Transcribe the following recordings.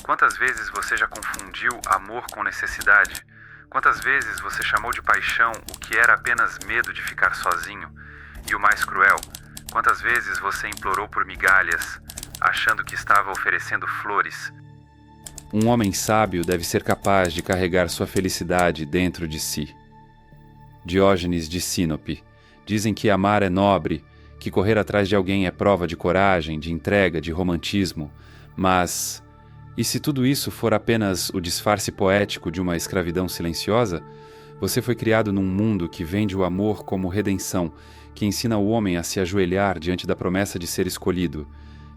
Quantas vezes você já confundiu amor com necessidade? Quantas vezes você chamou de paixão o que era apenas medo de ficar sozinho? E o mais cruel, quantas vezes você implorou por migalhas, achando que estava oferecendo flores? Um homem sábio deve ser capaz de carregar sua felicidade dentro de si. Diógenes de Sinope. Dizem que amar é nobre, que correr atrás de alguém é prova de coragem, de entrega, de romantismo, mas... E se tudo isso for apenas o disfarce poético de uma escravidão silenciosa? Você foi criado num mundo que vende o amor como redenção, que ensina o homem a se ajoelhar diante da promessa de ser escolhido.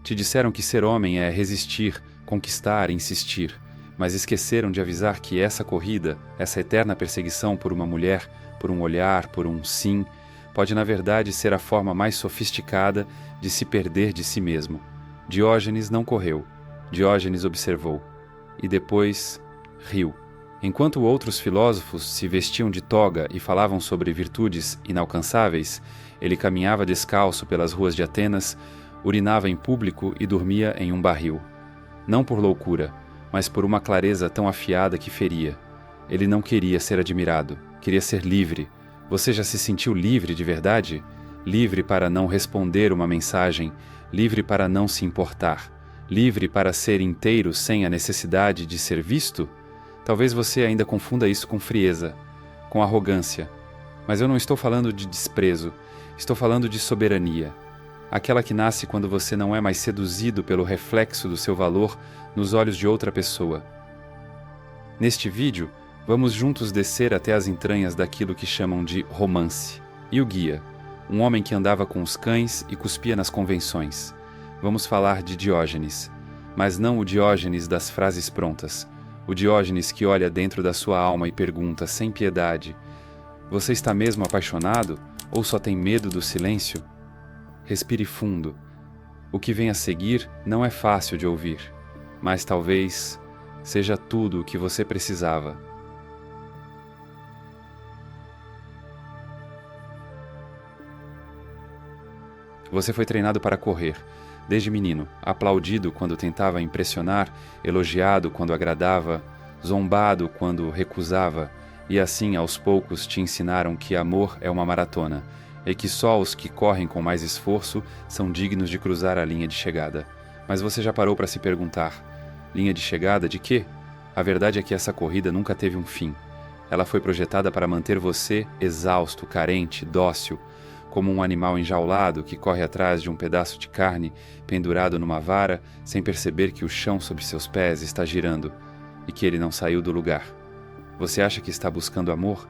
Te disseram que ser homem é resistir, conquistar, insistir, mas esqueceram de avisar que essa corrida, essa eterna perseguição por uma mulher, por um olhar, por um sim, pode na verdade ser a forma mais sofisticada de se perder de si mesmo. Diógenes não correu. Diógenes observou. E depois riu. Enquanto outros filósofos se vestiam de toga e falavam sobre virtudes inalcançáveis, ele caminhava descalço pelas ruas de Atenas, urinava em público e dormia em um barril. Não por loucura, mas por uma clareza tão afiada que feria. Ele não queria ser admirado, queria ser livre. Você já se sentiu livre de verdade? Livre para não responder uma mensagem, livre para não se importar, livre para ser inteiro sem a necessidade de ser visto? Talvez você ainda confunda isso com frieza, com arrogância. Mas eu não estou falando de desprezo, estou falando de soberania. Aquela que nasce quando você não é mais seduzido pelo reflexo do seu valor nos olhos de outra pessoa. Neste vídeo, vamos juntos descer até as entranhas daquilo que chamam de romance. E o guia, um homem que andava com os cães e cuspia nas convenções. Vamos falar de Diógenes, mas não o Diógenes das frases prontas. O Diógenes que olha dentro da sua alma e pergunta sem piedade: você está mesmo apaixonado ou só tem medo do silêncio? Respire fundo. O que vem a seguir não é fácil de ouvir, mas talvez seja tudo o que você precisava. Você foi treinado para correr. Desde menino, aplaudido quando tentava impressionar, elogiado quando agradava, zombado quando recusava, e assim aos poucos te ensinaram que amor é uma maratona, e que só os que correm com mais esforço são dignos de cruzar a linha de chegada. Mas você já parou para se perguntar: linha de chegada de quê? A verdade é que essa corrida nunca teve um fim. Ela foi projetada para manter você exausto, carente, dócil, como um animal enjaulado que corre atrás de um pedaço de carne pendurado numa vara sem perceber que o chão sob seus pés está girando e que ele não saiu do lugar. Você acha que está buscando amor,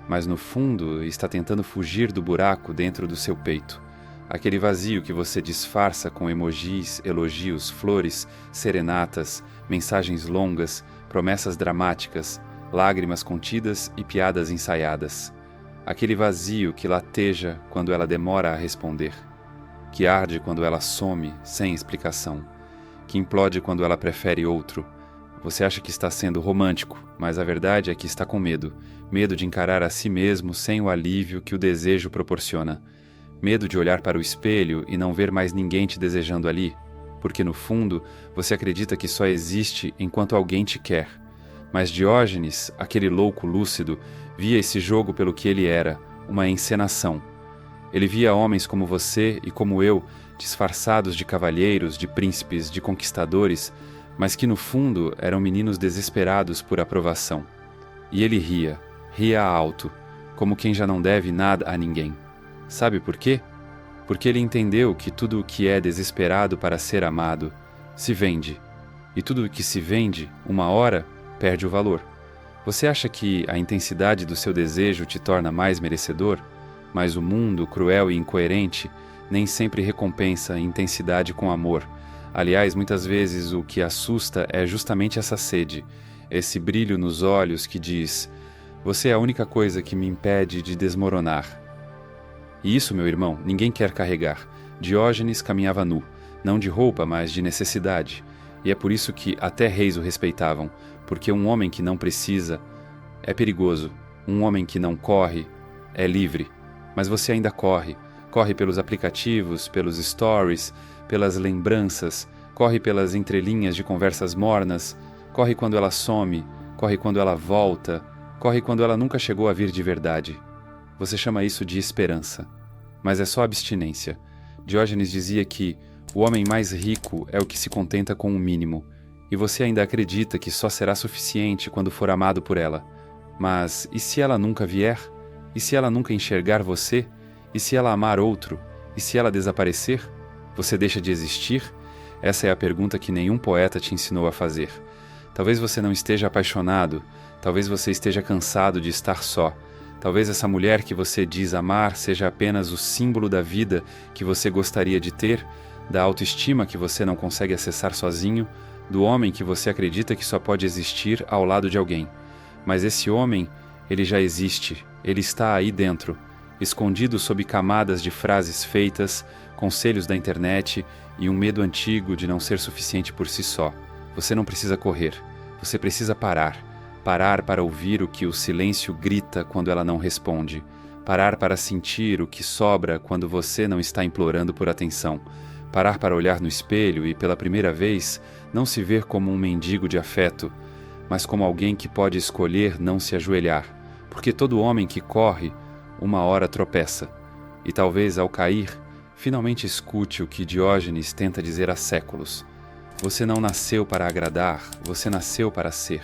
mas no fundo está tentando fugir do buraco dentro do seu peito. Aquele vazio que você disfarça com emojis, elogios, flores, serenatas, mensagens longas, promessas dramáticas, lágrimas contidas e piadas ensaiadas. Aquele vazio que lateja quando ela demora a responder, que arde quando ela some sem explicação, que implode quando ela prefere outro. Você acha que está sendo romântico, mas a verdade é que está com medo. Medo de encarar a si mesmo sem o alívio que o desejo proporciona. Medo de olhar para o espelho e não ver mais ninguém te desejando ali, porque no fundo você acredita que só existe enquanto alguém te quer. Mas Diógenes, aquele louco lúcido, via esse jogo pelo que ele era, uma encenação. Ele via homens como você e como eu, disfarçados de cavalheiros, de príncipes, de conquistadores, mas que no fundo eram meninos desesperados por aprovação. E ele ria, ria alto, como quem já não deve nada a ninguém. Sabe por quê? Porque ele entendeu que tudo o que é desesperado para ser amado se vende, e tudo o que se vende, uma hora, perde o valor. Você acha que a intensidade do seu desejo te torna mais merecedor? Mas o mundo, cruel e incoerente, nem sempre recompensa a intensidade com amor. Aliás, muitas vezes o que assusta é justamente essa sede, esse brilho nos olhos que diz: você é a única coisa que me impede de desmoronar. E isso, meu irmão, ninguém quer carregar. Diógenes caminhava nu, não de roupa, mas de necessidade. E é por isso que até reis o respeitavam, porque um homem que não precisa é perigoso, um homem que não corre é livre. Mas você ainda corre pelos aplicativos, pelos stories, pelas lembranças, Corre pelas entrelinhas de conversas mornas, corre quando ela some, corre quando ela volta, corre quando ela nunca chegou a vir de verdade. Você chama isso de esperança. Mas é só abstinência. Diógenes dizia que o homem mais rico é o que se contenta com o mínimo, e você ainda acredita que só será suficiente quando for amado por ela. Mas e se ela nunca vier? E se ela nunca enxergar você? E se ela amar outro? E se ela desaparecer? Você deixa de existir? Essa é a pergunta que nenhum poeta te ensinou a fazer. Talvez você não esteja apaixonado, talvez você esteja cansado de estar só. Talvez essa mulher que você diz amar seja apenas o símbolo da vida que você gostaria de ter, da autoestima que você não consegue acessar sozinho, do homem que você acredita que só pode existir ao lado de alguém. Mas esse homem, ele já existe, ele está aí dentro, escondido sob camadas de frases feitas, conselhos da internet e um medo antigo de não ser suficiente por si só. Você não precisa correr, você precisa parar. Parar para ouvir o que o silêncio grita quando ela não responde. Parar para sentir o que sobra quando você não está implorando por atenção. Parar para olhar no espelho e, pela primeira vez, não se ver como um mendigo de afeto, mas como alguém que pode escolher não se ajoelhar, porque todo homem que corre, uma hora tropeça. E talvez, ao cair, finalmente escute o que Diógenes tenta dizer há séculos. Você não nasceu para agradar, você nasceu para ser.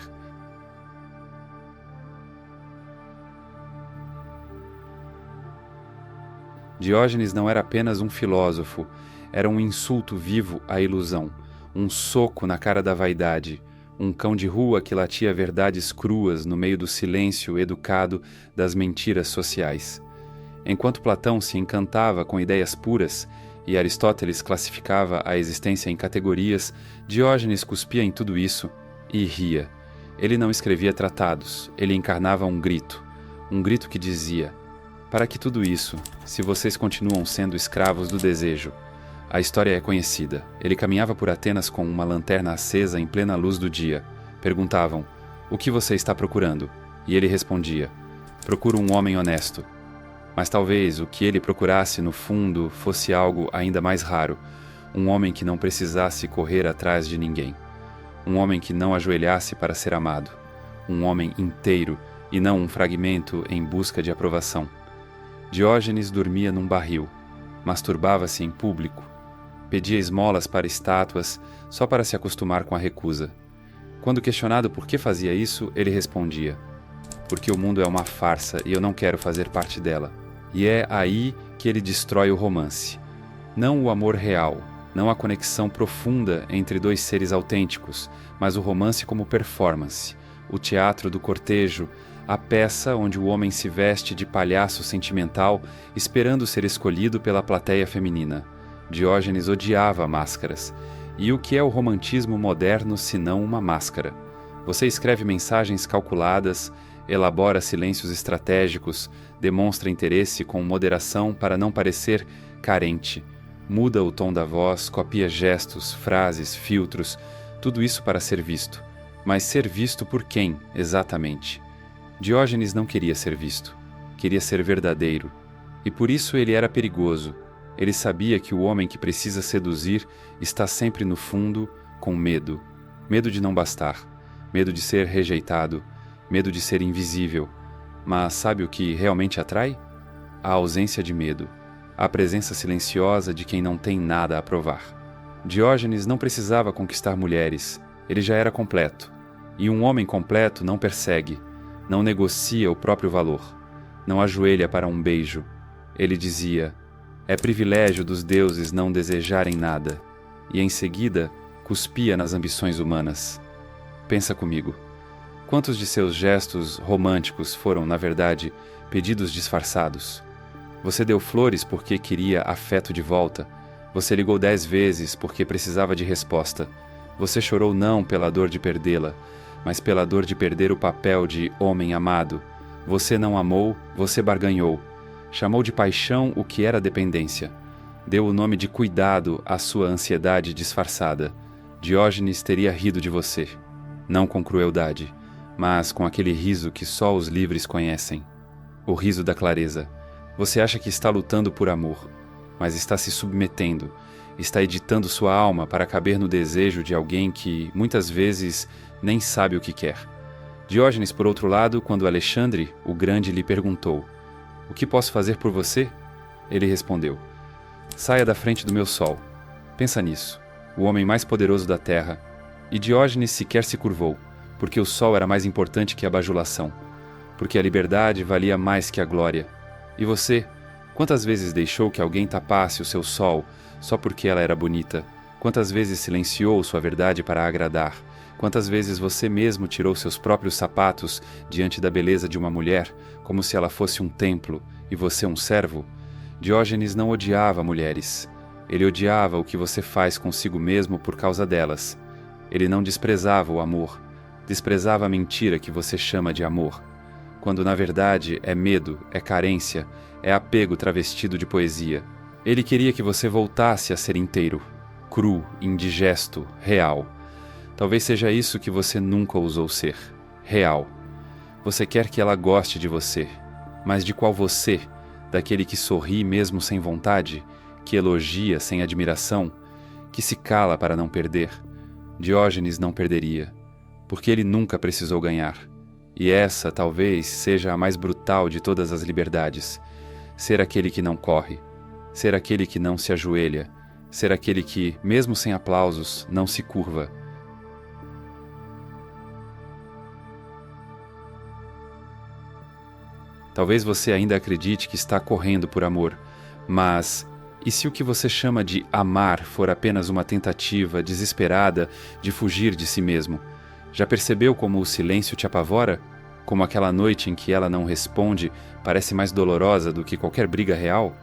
Diógenes não era apenas um filósofo, era um insulto vivo à ilusão, um soco na cara da vaidade, um cão de rua que latia verdades cruas no meio do silêncio educado das mentiras sociais. Enquanto Platão se encantava com ideias puras e Aristóteles classificava a existência em categorias, Diógenes cuspia em tudo isso e ria. Ele não escrevia tratados, ele encarnava um grito que dizia: para que tudo isso, se vocês continuam sendo escravos do desejo? A história é conhecida. Ele caminhava por Atenas com uma lanterna acesa em plena luz do dia. Perguntavam: o que você está procurando? E ele respondia: procuro um homem honesto. Mas talvez o que ele procurasse no fundo fosse algo ainda mais raro, um homem que não precisasse correr atrás de ninguém. Um homem que não ajoelhasse para ser amado. Um homem inteiro e não um fragmento em busca de aprovação. Diógenes dormia num barril, masturbava-se em público, pedia esmolas para estátuas só para se acostumar com a recusa. Quando questionado por que fazia isso, ele respondia: porque o mundo é uma farsa e eu não quero fazer parte dela. E é aí que ele destrói o romance. Não o amor real, não a conexão profunda entre dois seres autênticos, mas o romance como performance, o teatro do cortejo, a peça onde o homem se veste de palhaço sentimental, esperando ser escolhido pela plateia feminina. Diógenes odiava máscaras. E o que é o romantismo moderno senão uma máscara? Você escreve mensagens calculadas, elabora silêncios estratégicos, demonstra interesse com moderação para não parecer carente, muda o tom da voz, copia gestos, frases, filtros, tudo isso para ser visto. Mas ser visto por quem, exatamente? Diógenes não queria ser visto, queria ser verdadeiro, e por isso ele era perigoso. Ele sabia que o homem que precisa seduzir está sempre no fundo com medo. Medo de não bastar, medo de ser rejeitado, medo de ser invisível. Mas sabe o que realmente atrai? A ausência de medo, a presença silenciosa de quem não tem nada a provar. Diógenes não precisava conquistar mulheres, ele já era completo. E um homem completo não persegue, não negocia o próprio valor, não ajoelha para um beijo. Ele dizia: é privilégio dos deuses não desejarem nada, e em seguida cuspia nas ambições humanas. Pensa comigo. Quantos de seus gestos românticos foram, na verdade, pedidos disfarçados? Você deu flores porque queria afeto de volta. Você ligou 10 vezes porque precisava de resposta. Você chorou não pela dor de perdê-la, mas pela dor de perder o papel de homem amado. Você não amou, você barganhou. Chamou de paixão o que era dependência. Deu o nome de cuidado à sua ansiedade disfarçada. Diógenes teria rido de você. Não com crueldade, mas com aquele riso que só os livres conhecem. O riso da clareza. Você acha que está lutando por amor, mas está se submetendo. está editando sua alma para caber no desejo de alguém que, muitas vezes, nem sabe o que quer. Diógenes, por outro lado, quando Alexandre, o Grande, lhe perguntou: "O que posso fazer por você?", ele respondeu: "Saia da frente do meu sol. Pensa nisso, o homem mais poderoso da terra." E Diógenes sequer se curvou, porque o sol era mais importante que a bajulação, porque a liberdade valia mais que a glória. E você, quantas vezes deixou que alguém tapasse o seu sol só porque ela era bonita? Quantas vezes silenciou sua verdade para agradar? Quantas vezes você mesmo tirou seus próprios sapatos diante da beleza de uma mulher, como se ela fosse um templo e você um servo? Diógenes não odiava mulheres. Ele odiava o que você faz consigo mesmo por causa delas. Ele não desprezava o amor. Desprezava a mentira que você chama de amor, quando na verdade é medo, é carência, é apego travestido de poesia. Ele queria que você voltasse a ser inteiro, cru, indigesto, real. Talvez seja isso que você nunca ousou ser, real. Você quer que ela goste de você, mas de qual você? Daquele que sorri mesmo sem vontade, que elogia sem admiração, que se cala para não perder? Diógenes não perderia, porque ele nunca precisou ganhar. E essa talvez seja a mais brutal de todas as liberdades: ser aquele que não corre, ser aquele que não se ajoelha, ser aquele que, mesmo sem aplausos, não se curva. Talvez você ainda acredite que está correndo por amor, mas e se o que você chama de amar for apenas uma tentativa desesperada de fugir de si mesmo? Já percebeu como o silêncio te apavora? Como aquela noite em que ela não responde parece mais dolorosa do que qualquer briga real?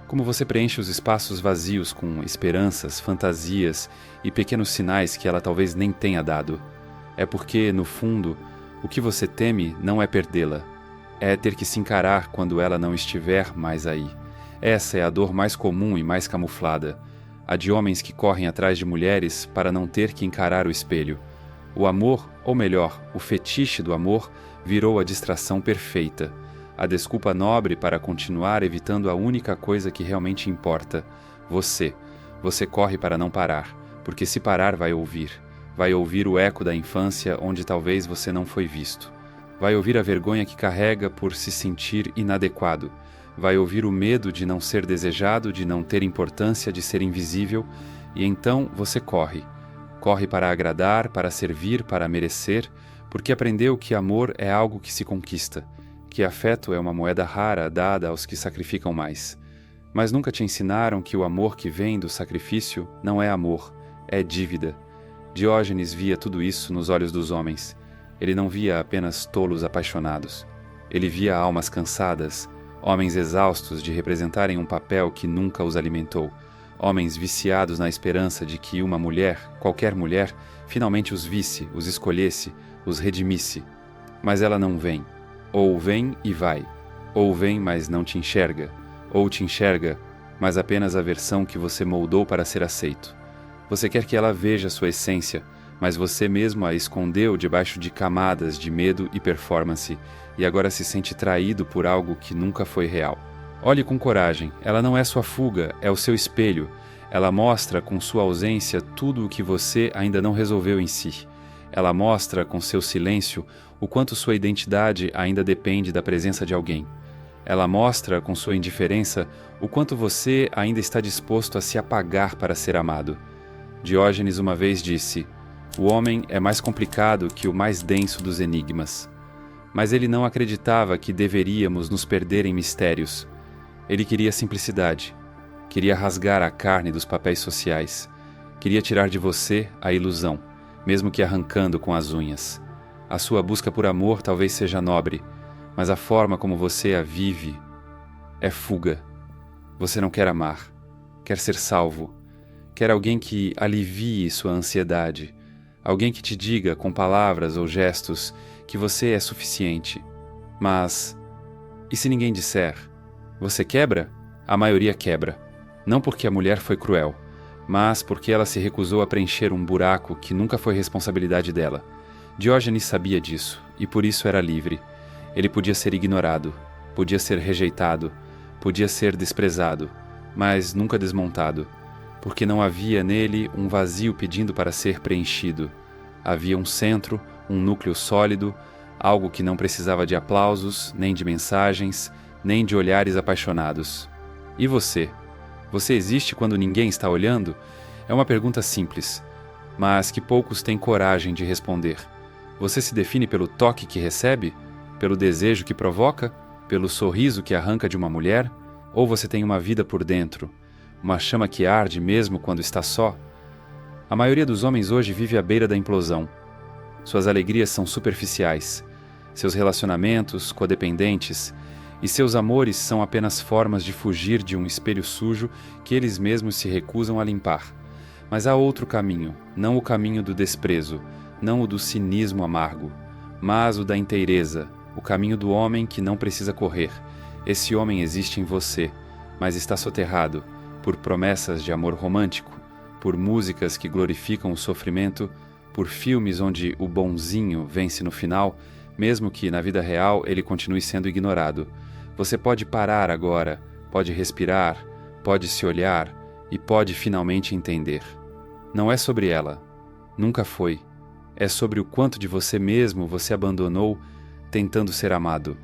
Como você preenche os espaços vazios com esperanças, fantasias e pequenos sinais que ela talvez nem tenha dado? É porque, no fundo, o que você teme não é perdê-la. É ter que se encarar quando ela não estiver mais aí. Essa é a dor mais comum e mais camuflada. A de homens que correm atrás de mulheres para não ter que encarar o espelho. O amor, ou melhor, o fetiche do amor, virou a distração perfeita. A desculpa nobre para continuar evitando a única coisa que realmente importa. Você. Você corre para não parar, porque se parar vai ouvir. Vai ouvir o eco da infância onde talvez você não foi visto. Vai ouvir a vergonha que carrega por se sentir inadequado. Vai ouvir o medo de não ser desejado, de não ter importância, de ser invisível. E então você corre. Corre para agradar, para servir, para merecer, porque aprendeu que amor é algo que se conquista, que afeto é uma moeda rara dada aos que sacrificam mais. Mas nunca te ensinaram que o amor que vem do sacrifício não é amor, é dívida. Diógenes via tudo isso nos olhos dos homens. Ele não via apenas tolos apaixonados. Ele via almas cansadas, homens exaustos de representarem um papel que nunca os alimentou, homens viciados na esperança de que uma mulher, qualquer mulher, finalmente os visse, os escolhesse, os redimisse. Mas ela não vem. Ou vem e vai. Ou vem, mas não te enxerga. Ou te enxerga, mas apenas a versão que você moldou para ser aceito. Você quer que ela veja sua essência, mas você mesmo a escondeu debaixo de camadas de medo e performance, e agora se sente traído por algo que nunca foi real. Olhe com coragem, ela não é sua fuga, é o seu espelho. Ela mostra com sua ausência tudo o que você ainda não resolveu em si. Ela mostra com seu silêncio o quanto sua identidade ainda depende da presença de alguém. Ela mostra com sua indiferença o quanto você ainda está disposto a se apagar para ser amado. Diógenes uma vez disse: "O homem é mais complicado que o mais denso dos enigmas." Mas ele não acreditava que deveríamos nos perder em mistérios. Ele queria simplicidade. Queria rasgar a carne dos papéis sociais. Queria tirar de você a ilusão, mesmo que arrancando com as unhas. A sua busca por amor talvez seja nobre, mas a forma como você a vive é fuga. Você não quer amar, quer ser salvo. Quer alguém que alivie sua ansiedade. Alguém que te diga com palavras ou gestos que você é suficiente. Mas, e se ninguém disser? Você quebra? A maioria quebra. Não porque a mulher foi cruel, mas porque ela se recusou a preencher um buraco que nunca foi responsabilidade dela. Diógenes sabia disso, e por isso era livre. Ele podia ser ignorado, podia ser rejeitado, podia ser desprezado, mas nunca desmontado. porque não havia nele um vazio pedindo para ser preenchido. Havia um centro, um núcleo sólido, algo que não precisava de aplausos, nem de mensagens, nem de olhares apaixonados. E você? Você existe quando ninguém está olhando? É uma pergunta simples, mas que poucos têm coragem de responder. Você se define pelo toque que recebe? Pelo desejo que provoca? Pelo sorriso que arranca de uma mulher? Ou você tem uma vida por dentro? Uma chama que arde mesmo quando está só? A maioria dos homens hoje vive à beira da implosão. Suas alegrias são superficiais. Seus relacionamentos, codependentes, e seus amores são apenas formas de fugir de um espelho sujo que eles mesmos se recusam a limpar. Mas há outro caminho, não o caminho do desprezo, não o do cinismo amargo, mas o da inteireza, o caminho do homem que não precisa correr. Esse homem existe em você, mas está soterrado por promessas de amor romântico, por músicas que glorificam o sofrimento, por filmes onde o bonzinho vence no final, mesmo que na vida real ele continue sendo ignorado. Você pode parar agora, pode respirar, pode se olhar e pode finalmente entender. Não é sobre ela, nunca foi. É sobre o quanto de você mesmo você abandonou tentando ser amado.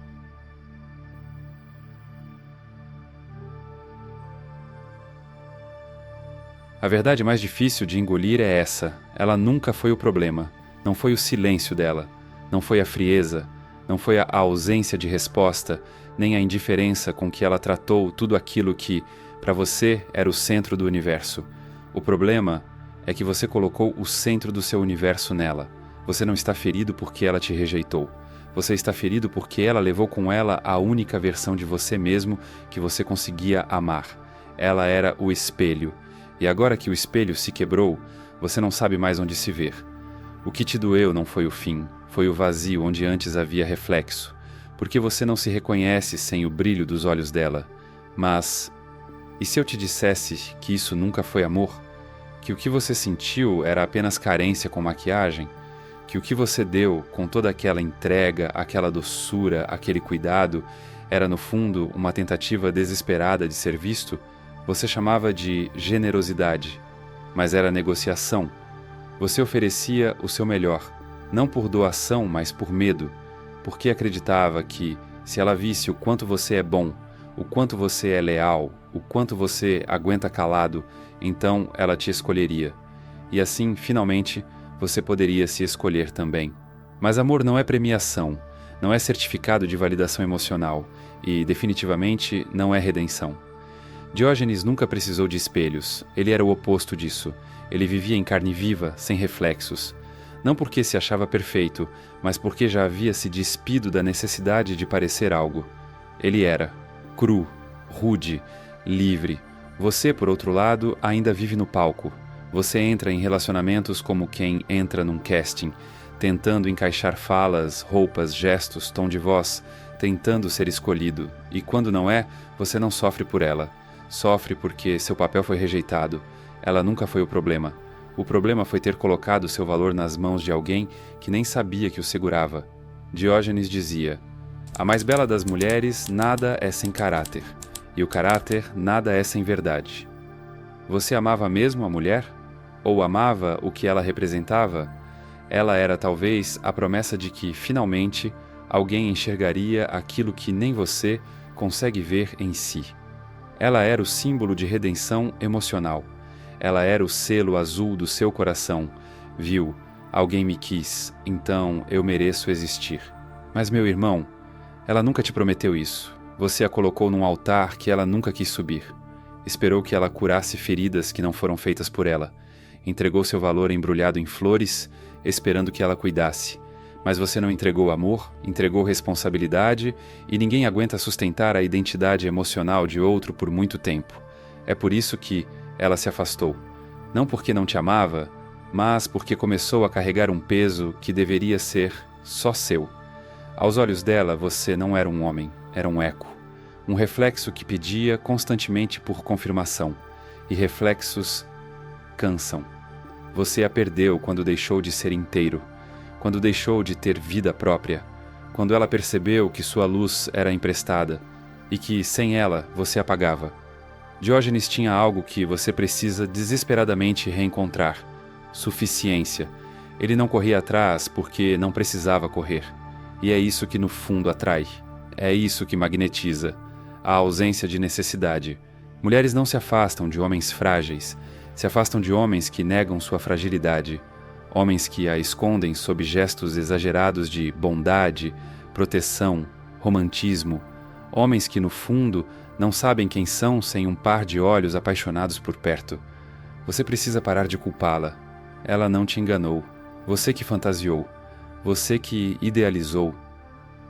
A verdade mais difícil de engolir é essa. Ela nunca foi o problema. Não foi o silêncio dela. Não foi a frieza. Não foi a ausência de resposta, nem a indiferença com que ela tratou tudo aquilo que, para você, era o centro do universo. O problema é que você colocou o centro do seu universo nela. Você não está ferido porque ela te rejeitou. Você está ferido porque ela levou com ela a única versão de você mesmo que você conseguia amar. Ela era o espelho. E agora que o espelho se quebrou, você não sabe mais onde se ver. O que te doeu não foi o fim, foi o vazio onde antes havia reflexo, porque você não se reconhece sem o brilho dos olhos dela. Mas, e se eu te dissesse que isso nunca foi amor? Que o que você sentiu era apenas carência com maquiagem? Que o que você deu com toda aquela entrega, aquela doçura, aquele cuidado, era no fundo uma tentativa desesperada de ser visto? Você chamava de generosidade, mas era negociação. Você oferecia o seu melhor, não por doação, mas por medo, porque acreditava que, se ela visse o quanto você é bom, o quanto você é leal, o quanto você aguenta calado, então ela te escolheria. E assim, finalmente, você poderia se escolher também. Mas amor não é premiação, não é certificado de validação emocional e, definitivamente, não é redenção. Diógenes nunca precisou de espelhos, ele era o oposto disso. Ele vivia em carne viva, sem reflexos. Não porque se achava perfeito, mas porque já havia se despido da necessidade de parecer algo. Ele era cru, rude, livre. Você, por outro lado, ainda vive no palco. Você entra em relacionamentos como quem entra num casting, tentando encaixar falas, roupas, gestos, tom de voz, tentando ser escolhido. E quando não é, você não sofre por ela. Sofre porque seu papel foi rejeitado. Ela nunca foi o problema. O problema foi ter colocado seu valor nas mãos de alguém que nem sabia que o segurava. Diógenes dizia: a mais bela das mulheres nada é sem caráter, e o caráter nada é sem verdade. Você amava mesmo a mulher? Ou amava o que ela representava? Ela era talvez a promessa de que, finalmente, alguém enxergaria aquilo que nem você consegue ver em si. Ela era o símbolo de redenção emocional. Ela era o selo azul do seu coração. Viu, alguém me quis, então eu mereço existir. Mas, meu irmão, ela nunca te prometeu isso. Você a colocou num altar que ela nunca quis subir. Esperou que ela curasse feridas que não foram feitas por ela. Entregou seu valor embrulhado em flores, esperando que ela cuidasse. Mas você não entregou amor, entregou responsabilidade, e ninguém aguenta sustentar a identidade emocional de outro por muito tempo. É por isso que ela se afastou. Não porque não te amava, mas porque começou a carregar um peso que deveria ser só seu. Aos olhos dela, você não era um homem, era um eco. Um reflexo que pedia constantemente por confirmação. E reflexos cansam. Você a perdeu quando deixou de ser inteiro. Quando deixou de ter vida própria, quando ela percebeu que sua luz era emprestada e que, sem ela, você apagava. Diógenes tinha algo que você precisa desesperadamente reencontrar: suficiência. Ele não corria atrás porque não precisava correr. E é isso que no fundo atrai. É isso que magnetiza. A ausência de necessidade. Mulheres não se afastam de homens frágeis. Se afastam de homens que negam sua fragilidade. Homens que a escondem sob gestos exagerados de bondade, proteção, romantismo. Homens que, no fundo, não sabem quem são sem um par de olhos apaixonados por perto. Você precisa parar de culpá-la. Ela não te enganou. Você que fantasiou. Você que idealizou.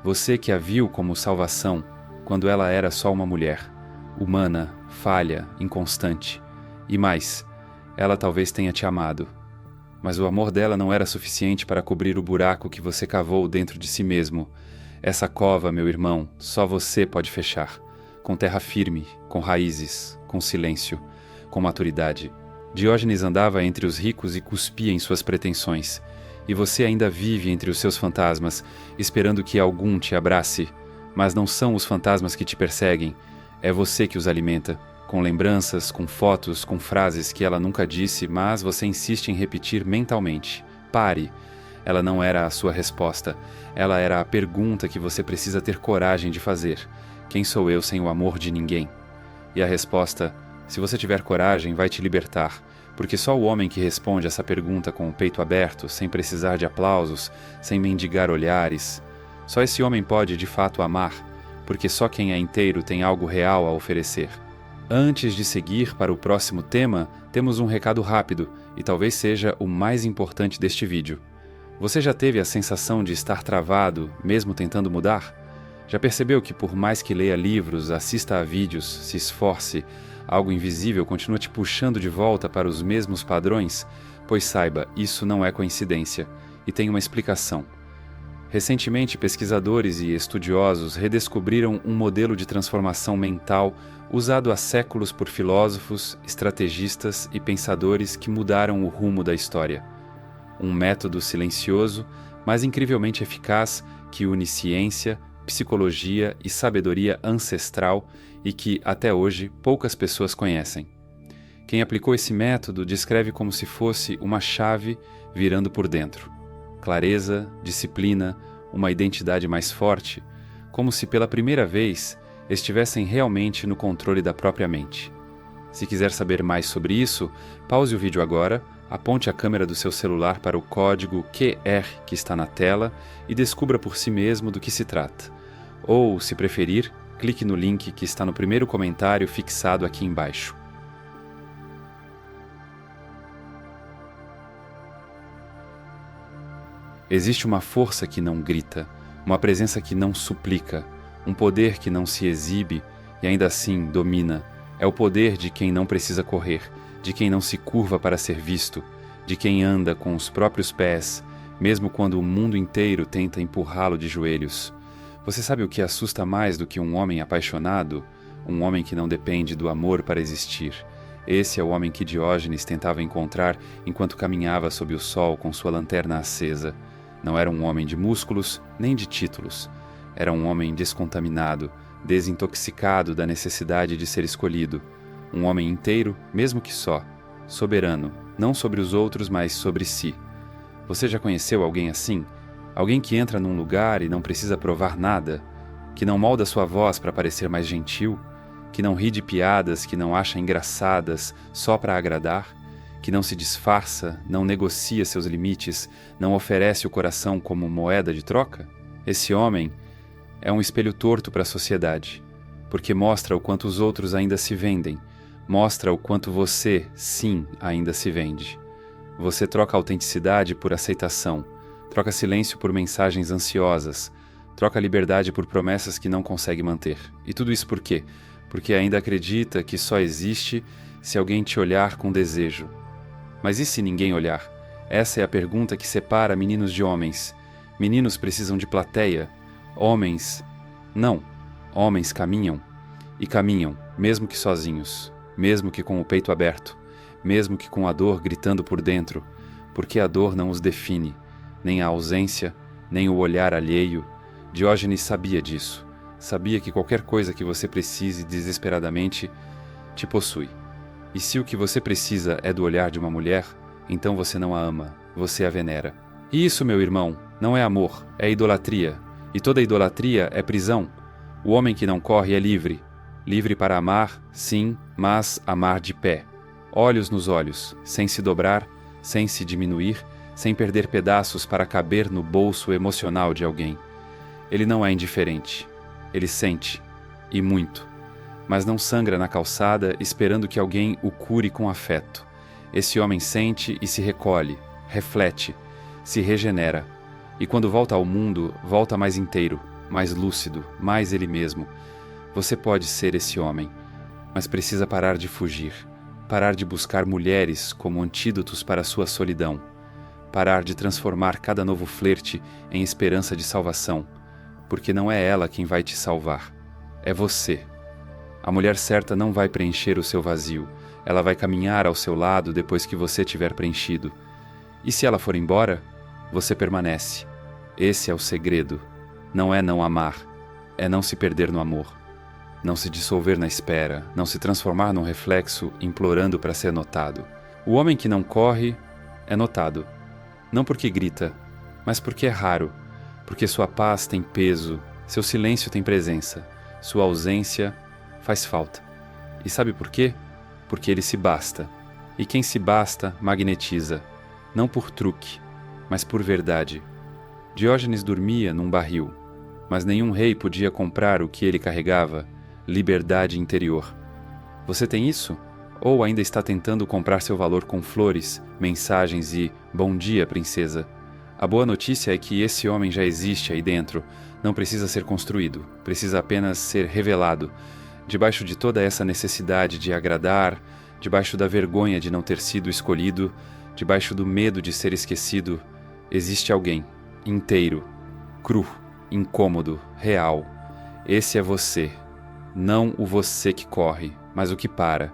Você que a viu como salvação, quando ela era só uma mulher. Humana, falha, inconstante. E mais, ela talvez tenha te amado. Mas o amor dela não era suficiente para cobrir o buraco que você cavou dentro de si mesmo. Essa cova, meu irmão, só você pode fechar. Com terra firme, com raízes, com silêncio, com maturidade. Diógenes andava entre os ricos e cuspia em suas pretensões. E você ainda vive entre os seus fantasmas, esperando que algum te abrace. Mas não são os fantasmas que te perseguem. É você que os alimenta. Com lembranças, com fotos, com frases que ela nunca disse, mas você insiste em repetir mentalmente. Pare. Ela não era a sua resposta. Ela era a pergunta que você precisa ter coragem de fazer. Quem sou eu sem o amor de ninguém? E a resposta, se você tiver coragem, vai te libertar. Porque só o homem que responde essa pergunta com o peito aberto, sem precisar de aplausos, sem mendigar olhares, só esse homem pode de fato amar, porque só quem é inteiro tem algo real a oferecer. Antes de seguir para o próximo tema, temos um recado rápido, e talvez seja o mais importante deste vídeo. Você já teve a sensação de estar travado, mesmo tentando mudar? Já percebeu que por mais que leia livros, assista a vídeos, se esforce, algo invisível continua te puxando de volta para os mesmos padrões? Pois saiba, isso não é coincidência, e tem uma explicação. Recentemente, pesquisadores e estudiosos redescobriram um modelo de transformação mental usado há séculos por filósofos, estrategistas e pensadores que mudaram o rumo da história. Um método silencioso, mas incrivelmente eficaz, que une ciência, psicologia e sabedoria ancestral e que, até hoje, poucas pessoas conhecem. Quem aplicou esse método descreve como se fosse uma chave virando por dentro. Clareza, disciplina, uma identidade mais forte, como se pela primeira vez estivessem realmente no controle da própria mente. Se quiser saber mais sobre isso, pause o vídeo agora, aponte a câmera do seu celular para o código QR que está na tela e descubra por si mesmo do que se trata. Ou, se preferir, clique no link que está no primeiro comentário fixado aqui embaixo. Existe uma força que não grita, uma presença que não suplica, um poder que não se exibe e ainda assim domina. É o poder de quem não precisa correr, de quem não se curva para ser visto, de quem anda com os próprios pés, mesmo quando o mundo inteiro tenta empurrá-lo de joelhos. Você sabe o que assusta mais do que um homem apaixonado? Um homem que não depende do amor para existir. Esse é o homem que Diógenes tentava encontrar enquanto caminhava sob o sol com sua lanterna acesa. Não era um homem de músculos, nem de títulos. Era um homem descontaminado, desintoxicado da necessidade de ser escolhido. Um homem inteiro, mesmo que só. Soberano, não sobre os outros, mas sobre si. Você já conheceu alguém assim? Alguém que entra num lugar e não precisa provar nada? Que não molda sua voz para parecer mais gentil? Que não ri de piadas que não acha engraçadas só para agradar? Que não se disfarça, não negocia seus limites, não oferece o coração como moeda de troca? Esse homem é um espelho torto para a sociedade, porque mostra o quanto os outros ainda se vendem, mostra o quanto você, sim, ainda se vende. Você troca autenticidade por aceitação, troca silêncio por mensagens ansiosas, troca liberdade por promessas que não consegue manter. E tudo isso por quê? Porque ainda acredita que só existe se alguém te olhar com desejo. Mas e se ninguém olhar? Essa é a pergunta que separa meninos de homens. Meninos precisam de plateia. Homens, não. Homens caminham. E caminham, mesmo que sozinhos, mesmo que com o peito aberto, mesmo que com a dor gritando por dentro, porque a dor não os define, nem a ausência, nem o olhar alheio. Diógenes sabia disso. Sabia que qualquer coisa que você precise desesperadamente te possui. E se o que você precisa é do olhar de uma mulher, então você não a ama, você a venera. E isso, meu irmão, não é amor, é idolatria. E toda idolatria é prisão. O homem que não corre é livre. Livre para amar, sim, mas amar de pé. Olhos nos olhos, sem se dobrar, sem se diminuir, sem perder pedaços para caber no bolso emocional de alguém. Ele não é indiferente. Ele sente, e muito. Mas não sangra na calçada esperando que alguém o cure com afeto. Esse homem sente e se recolhe, reflete, se regenera. E quando volta ao mundo, volta mais inteiro, mais lúcido, mais ele mesmo. Você pode ser esse homem, mas precisa parar de fugir, parar de buscar mulheres como antídotos para a sua solidão, parar de transformar cada novo flerte em esperança de salvação, porque não é ela quem vai te salvar, é você. A mulher certa não vai preencher o seu vazio, ela vai caminhar ao seu lado depois que você tiver preenchido. E se ela for embora, você permanece. Esse é o segredo. Não é não amar, é não se perder no amor. Não se dissolver na espera, não se transformar num reflexo implorando para ser notado. O homem que não corre é notado. Não porque grita, mas porque é raro, porque sua paz tem peso, seu silêncio tem presença, sua ausência faz falta. E sabe por quê? Porque ele se basta. E quem se basta magnetiza, não por truque, mas por verdade. Diógenes dormia num barril, mas nenhum rei podia comprar o que ele carregava, liberdade interior. Você tem isso? Ou ainda está tentando comprar seu valor com flores, mensagens e "bom dia, princesa"? A boa notícia é que esse homem já existe aí dentro, não precisa ser construído, precisa apenas ser revelado. Debaixo de toda essa necessidade de agradar, debaixo da vergonha de não ter sido escolhido, debaixo do medo de ser esquecido, existe alguém, inteiro, cru, incômodo, real. Esse é você. Não o você que corre, mas o que para,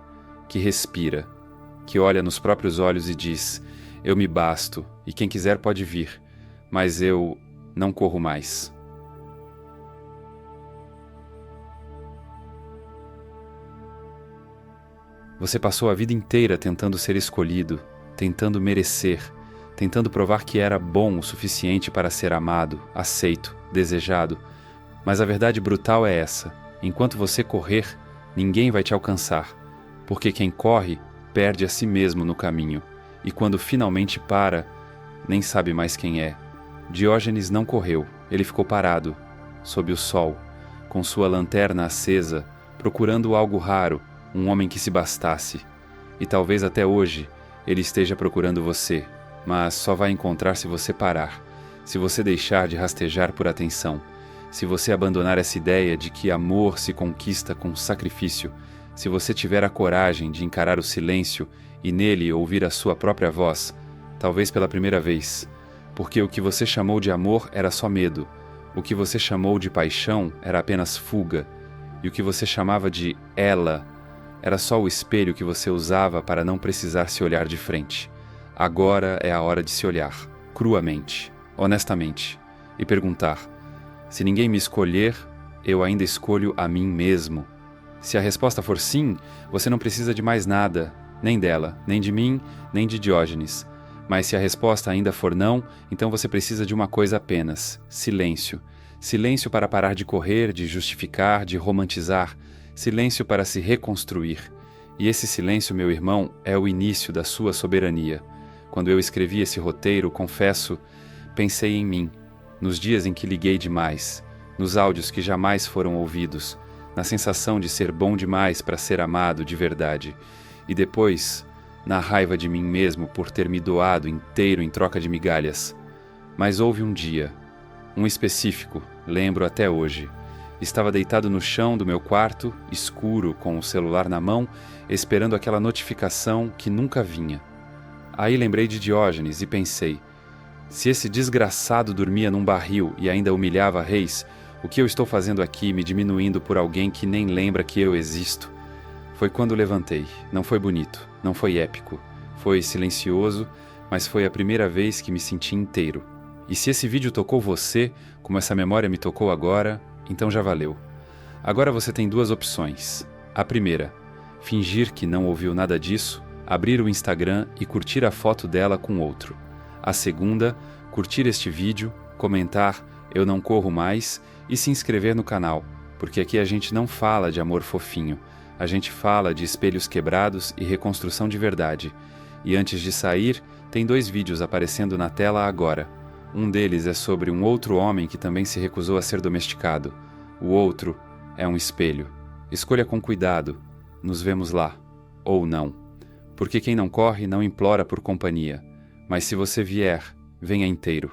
que respira, que olha nos próprios olhos e diz: eu me basto, e quem quiser pode vir, mas eu não corro mais. Você passou a vida inteira tentando ser escolhido, tentando merecer, tentando provar que era bom o suficiente para ser amado, aceito, desejado. Mas a verdade brutal é essa: enquanto você correr, ninguém vai te alcançar, porque quem corre perde a si mesmo no caminho, e quando finalmente para, nem sabe mais quem é. Diógenes não correu, ele ficou parado, sob o sol, com sua lanterna acesa, procurando algo raro, um homem que se bastasse. E talvez até hoje ele esteja procurando você, mas só vai encontrar se você parar, se você deixar de rastejar por atenção, se você abandonar essa ideia de que amor se conquista com sacrifício, se você tiver a coragem de encarar o silêncio e nele ouvir a sua própria voz, talvez pela primeira vez, porque o que você chamou de amor era só medo, o que você chamou de paixão era apenas fuga, e o que você chamava de ela era só o espelho que você usava para não precisar se olhar de frente. Agora é a hora de se olhar, cruamente, honestamente, e perguntar: se ninguém me escolher, eu ainda escolho a mim mesmo. Se a resposta for sim, você não precisa de mais nada, nem dela, nem de mim, nem de Diógenes. Mas se a resposta ainda for não, então você precisa de uma coisa apenas: silêncio. Silêncio para parar de correr, de justificar, de romantizar. Silêncio para se reconstruir. E esse silêncio, meu irmão, é o início da sua soberania. Quando eu escrevi esse roteiro, confesso, pensei em mim, nos dias em que liguei demais, nos áudios que jamais foram ouvidos, na sensação de ser bom demais para ser amado de verdade, e depois, na raiva de mim mesmo por ter me doado inteiro em troca de migalhas. Mas houve um dia, um específico, lembro até hoje. Estava deitado no chão do meu quarto, escuro, com o celular na mão, esperando aquela notificação que nunca vinha. Aí lembrei de Diógenes e pensei: se esse desgraçado dormia num barril e ainda humilhava reis, o que eu estou fazendo aqui me diminuindo por alguém que nem lembra que eu existo? Foi quando levantei. Não foi bonito, não foi épico. Foi silencioso, mas foi a primeira vez que me senti inteiro. E se esse vídeo tocou você, como essa memória me tocou agora, então já valeu. Agora você tem duas opções. A primeira: fingir que não ouviu nada disso, abrir o Instagram e curtir a foto dela com outro. A segunda, curtir este vídeo, comentar "eu não corro mais" e se inscrever no canal, porque aqui a gente não fala de amor fofinho, a gente fala de espelhos quebrados e reconstrução de verdade. E antes de sair, tem 2 vídeos aparecendo na tela agora. Um deles é sobre um outro homem que também se recusou a ser domesticado. O outro é um espelho. Escolha com cuidado. Nos vemos lá. Ou não. Porque quem não corre não implora por companhia. Mas se você vier, venha inteiro.